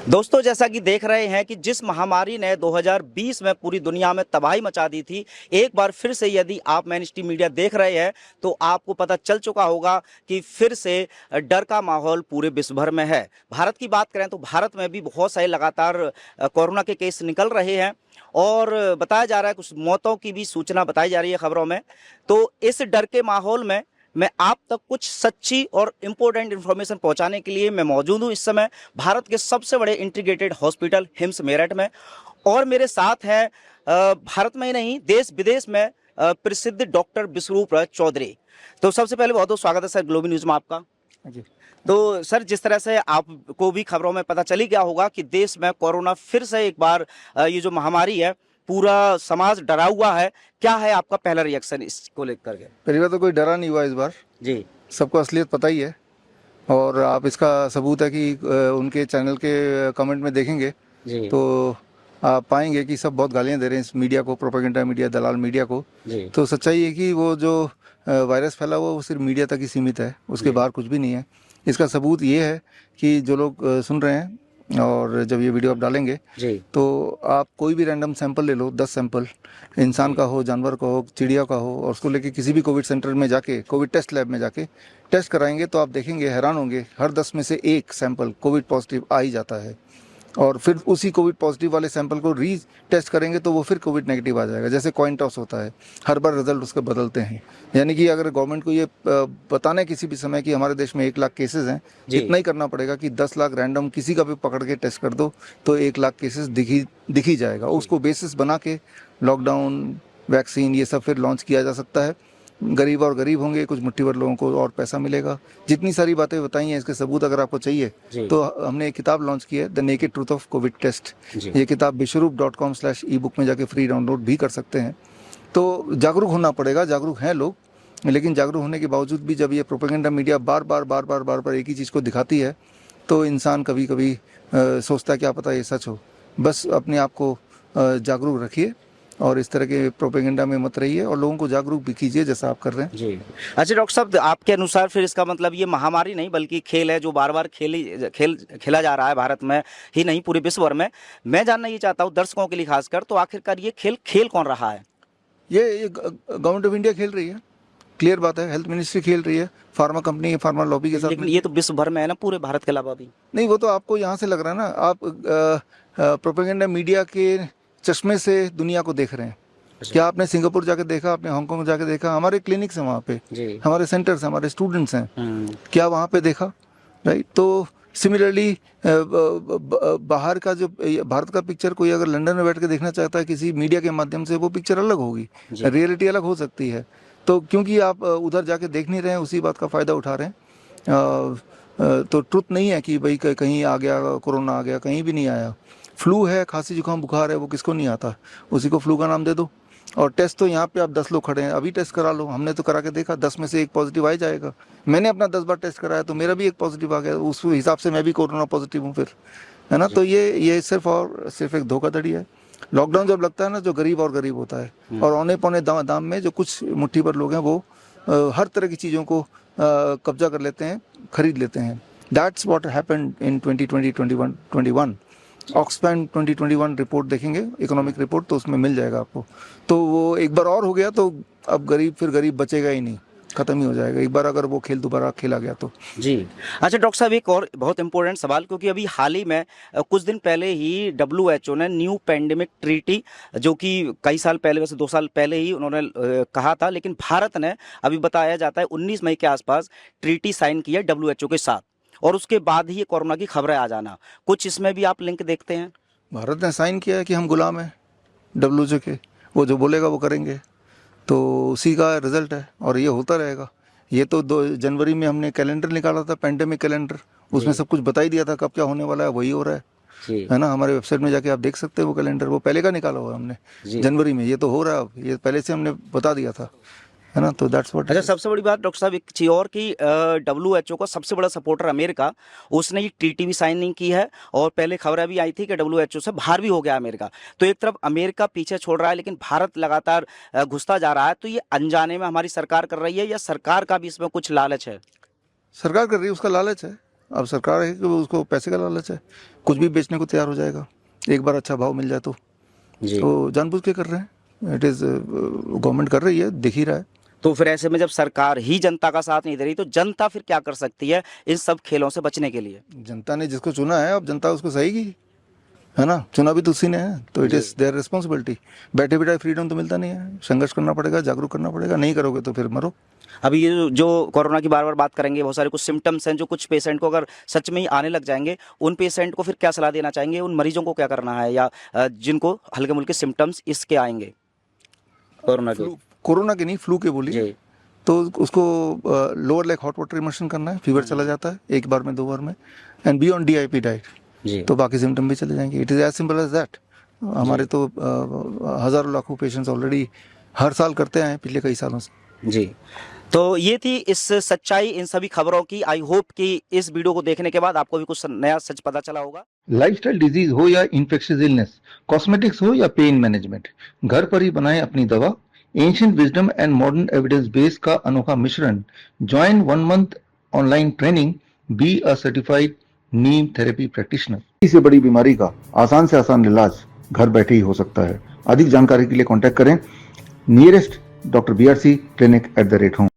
दोस्तों, जैसा कि देख रहे हैं कि जिस महामारी ने 2020 में पूरी दुनिया में तबाही मचा दी थी, एक बार फिर से यदि आप मेन स्ट्रीम मीडिया देख रहे हैं तो आपको पता चल चुका होगा कि फिर से डर का माहौल पूरे विश्व भर में है। भारत की बात करें तो भारत में भी बहुत सारे लगातार कोरोना के केस निकल रहे हैं और बताया जा रहा है, कुछ मौतों की भी सूचना बताई जा रही है खबरों में। तो इस डर के माहौल में मैं आप तक कुछ सच्ची और इम्पोर्टेंट इन्फॉर्मेशन पहुंचाने के लिए मैं मौजूद हूं इस समय भारत के सबसे बड़े इंटीग्रेटेड हॉस्पिटल हिम्स मेरठ में। और मेरे साथ है भारत में ही नहीं देश विदेश में प्रसिद्ध डॉक्टर विश्वरूप राज चौधरी। तो सबसे पहले बहुत बहुत स्वागत है सर ग्लोबल न्यूज में आपका जी। तो सर, जिस तरह से आपको भी खबरों में पता चली गया होगा कि देश में कोरोना फिर से एक बार ये जो महामारी है पूरा समाज डरा हुआ है, क्या है आपका पहला रिएक्शन इसको लेकर के? पहली बार तो कोई डरा नहीं हुआ इस बार जी। सबको असलियत पता ही है और आप इसका सबूत है कि उनके चैनल के कमेंट में देखेंगे जी। तो आप पाएंगे कि सब बहुत गालियां दे रहे हैं इस मीडिया को, प्रोपेगेंडा मीडिया, दलाल मीडिया को। जी। तो सच्चाई है कि वो जो वायरस फैला हुआ वो सिर्फ मीडिया तक ही सीमित है, उसके बाहर कुछ भी नहीं है। इसका सबूत ये है कि जो लोग सुन रहे हैं और जब ये वीडियो आप डालेंगे जी। तो आप कोई भी रैंडम सैंपल ले लो, 10 सैंपल, इंसान का हो, जानवर का हो, चिड़िया का हो, और उसको लेके किसी भी कोविड सेंटर में जाके, कोविड टेस्ट लैब में जाके टेस्ट कराएंगे तो आप देखेंगे, हैरान होंगे, हर 10 में से एक सैंपल कोविड पॉजिटिव आ ही जाता है। और फिर उसी कोविड पॉजिटिव वाले सैंपल को री टेस्ट करेंगे तो वो फिर कोविड नेगेटिव आ जाएगा। जैसे कॉइन टॉस होता है, हर बार रिजल्ट उसके बदलते हैं। यानी कि अगर गवर्नमेंट को ये बताना है किसी भी समय कि हमारे देश में 1 लाख केसेस हैं, इतना ही करना पड़ेगा कि 10 लाख रैंडम किसी का भी पकड़ के टेस्ट कर दो तो 1 लाख केसेस दिख ही जाएगा। उसको बेसिस बना के लॉकडाउन, वैक्सीन, ये सब फिर लॉन्च किया जा सकता है। गरीब और गरीब होंगे, कुछ मुट्ठी भर लोगों को और पैसा मिलेगा। जितनी सारी बातें बताई हैं, इसके सबूत अगर आपको चाहिए तो हमने एक किताब लॉन्च की है, the naked truth of Covid test. ये किताब विश्वरूप.com/ebook में जाके फ्री डाउनलोड भी कर सकते हैं। तो जागरूक होना पड़ेगा, जागरूक हैं लोग, लेकिन जागरूक होने के बावजूद भी जब ये प्रोपेगेंडा मीडिया बार बार एक ही चीज़ को दिखाती है तो इंसान कभी कभी सोचता है क्या पता ये सच हो। बस अपने आप को जागरूक रखिए और इस तरह के प्रोपेगेंडा में मत रहिए और लोगों को जागरूक भी कीजिए जैसा आप कर रहे हैं। जी। अच्छा डॉक्टर साहब, आपके अनुसार फिर इसका मतलब ये महामारी नहीं बल्कि खेल है जो बार बार खेला जा रहा है भारत में ही नहीं पूरे विश्व भर में। मैं जानना ये चाहता हूँ दर्शकों के लिए खासकर, तो आखिरकार ये खेल कौन रहा है? ये गवर्नमेंट ऑफ इंडिया खेल रही है, क्लियर बात है। हेल्थ मिनिस्ट्री खेल रही है, फार्मा कंपनी, फार्मा लॉबी के साथ। लेकिन ये तो विश्व भर में है ना, पूरे भारत के अलावा भी नहीं। वो तो आपको यहाँ से लग रहा है ना, आप प्रोपेगेंडा मीडिया के चश्मे से दुनिया को देख रहे हैं। क्या आपने सिंगापुर जाके देखा, आपने हांगकांग जाके देखा? हमारे क्लिनिक्स हैं वहाँ पे, हमारे सेंटर्स हैं, हमारे स्टूडेंट्स हैं, क्या वहाँ पे देखा? राइट। तो सिमिलरली बाहर का जो भारत का पिक्चर कोई अगर लंदन में बैठ के देखना चाहता है किसी मीडिया के माध्यम से, वो पिक्चर अलग होगी, रियलिटी अलग हो सकती है। तो क्योंकि आप उधर जाके देख नहीं रहे हैं, उसी बात का फ़ायदा उठा रहे हैं। तो ट्रुथ नहीं है कि भाई कहीं आ गया कोरोना, आ गया, कहीं भी नहीं आया। फ्लू है, खांसी जुकाम बुखार है, वो किसको नहीं आता, उसी को फ्लू का नाम दे दो। और टेस्ट तो यहाँ पे आप 10 लोग खड़े हैं, अभी टेस्ट करा लो, हमने तो करा के देखा, 10 में से 1 पॉजिटिव आ ही जाएगा। मैंने अपना 10 बार टेस्ट कराया तो मेरा भी 1 पॉजिटिव आ गया, उस हिसाब से मैं भी कोरोना पॉजिटिव हूँ फिर, है ना। तो ये सिर्फ एक धोखाधड़ी है। लॉकडाउन जब लगता है ना, जो गरीब और गरीब होता है और औने पौने दाम में जो कुछ मुट्ठी भर लोग हैं वो हर तरह की चीज़ों को कब्जा कर लेते हैं, खरीद लेते हैं। That's what happened in 2020-21 Oxfam 2021 report देखेंगे, इकोनॉमिक रिपोर्ट, तो उसमें मिल जाएगा आपको। तो वो एक बार और हो गया तो अब गरीब बचेगा ही नहीं, खत्म ही हो जाएगा एक बार अगर वो खेल दोबारा खेला गया तो। जी। अच्छा डॉक्टर साहब, एक और बहुत इंपॉर्टेंट सवाल, क्योंकि अभी हाल ही में कुछ दिन पहले ही WHO ने न्यू पैंडेमिक ट्रीटी, जो कि कई साल पहले, वैसे 2 साल पहले ही उन्होंने कहा था, लेकिन भारत ने अभी बताया जाता है 19 मई के आसपास ट्रीटी साइन की है WHO के साथ, और उसके बाद ही ये कोरोना की खबरें आ जाना, कुछ इसमें भी आप लिंक देखते हैं? भारत ने साइन किया है कि हम गुलाम हैं WHO के, वो जो बोलेगा वो करेंगे, तो उसी का रिजल्ट है और ये होता रहेगा। ये तो 2 जनवरी में हमने कैलेंडर निकाला था, पैंडेमिक कैलेंडर, उसमें सब कुछ बता ही दिया था कब क्या होने वाला है, वही हो रहा है ना। हमारे वेबसाइट में जाके आप देख सकते हैं वो कैलेंडर, वो पहले का निकाला हुआ है हमने जनवरी में, ये तो हो रहा है अब, ये पहले से हमने बता दिया था, है ना। तो दैट्स व्हाट। अच्छा, सबसे बड़ी बात डॉक्टर साहब एक चीज और कि WHO का सबसे बड़ा सपोर्टर अमेरिका, उसने ये ट्रीटी भी साइन नहीं की है, और पहले खबरें भी आई थी कि WHO से बाहर भी हो गया अमेरिका। तो एक तरफ अमेरिका पीछे छोड़ रहा है, लेकिन भारत लगातार घुसता जा रहा है। तो ये अनजाने में हमारी सरकार कर रही है या सरकार का भी इसमें कुछ लालच है? सरकार कर रही है, उसका लालच है। अब सरकार है कि उसको पैसे का लालच है, कुछ भी बेचने को तैयार हो जाएगा एक बार अच्छा भाव मिल जाए तो। जी। तो जानबूझ के कर रहे हैं, इट इज़ गवर्नमेंट कर रही है, दिख ही रहा है। तो फिर ऐसे में जब सरकार ही जनता का साथ नहीं दे रही तो जनता फिर क्या कर सकती है इन सब खेलों से बचने के लिए? जनता ने जिसको चुना है, अब जनता उसको सहेगी, है ना, चुना भी तो उसी ने है, तो इट इज़ देयर रिस्पॉन्सिबिलिटी। बैठे बैठे फ्रीडम तो मिलता नहीं है, संघर्ष करना पड़ेगा, जागरूक करना पड़ेगा, नहीं करोगे तो फिर मरो। अभी ये जो कोरोना की बार बार बात करेंगे, बहुत सारे कुछ सिम्टम्स हैं जो कुछ पेशेंट को अगर सच में ही आने लग जाएंगे, उन पेशेंट को फिर क्या सलाह देना चाहेंगे? उन मरीजों को क्या करना है, या जिनको हल्के मुल्के सिम्टम्स इसके आएंगे कोरोना के? कोरोना के नहीं, फ्लू के बोलिए, जी। तो उसको lower like hot water immersion करना है, फीवर चला जाता है एक बार में, 2 बार में, and be on DIP diet, जी। तो बाकी सिम्टम भी चले जाएंगे। It is as simple as that. हमारे तो हज़ारों लाखों पेशेंट्स ऑलरेडी हर साल करते आए हैं पिछले कई सालों से। जी। तो ये थी इस सच्चाई इन सभी खबरों की। आई होप कि इस वीडियो को देखने के बाद आपको भी कुछ नया सच पता चला होगा। लाइफस्टाइल डिजीज हो या इन्फेक्शियस इलनेस, कॉस्मेटिक्स हो या पेन मैनेजमेंट, घर पर ही बनाएं अपनी दवा। Ancient wisdom and modern evidence base का अनोखा मिश्रण। Join 1 month online training, be a certified Neem therapy practitioner. किसी से बड़ी बीमारी का आसान से आसान इलाज घर बैठे ही हो सकता है। अधिक जानकारी के लिए कांटेक्ट करें nearest doctor BRC clinic @home।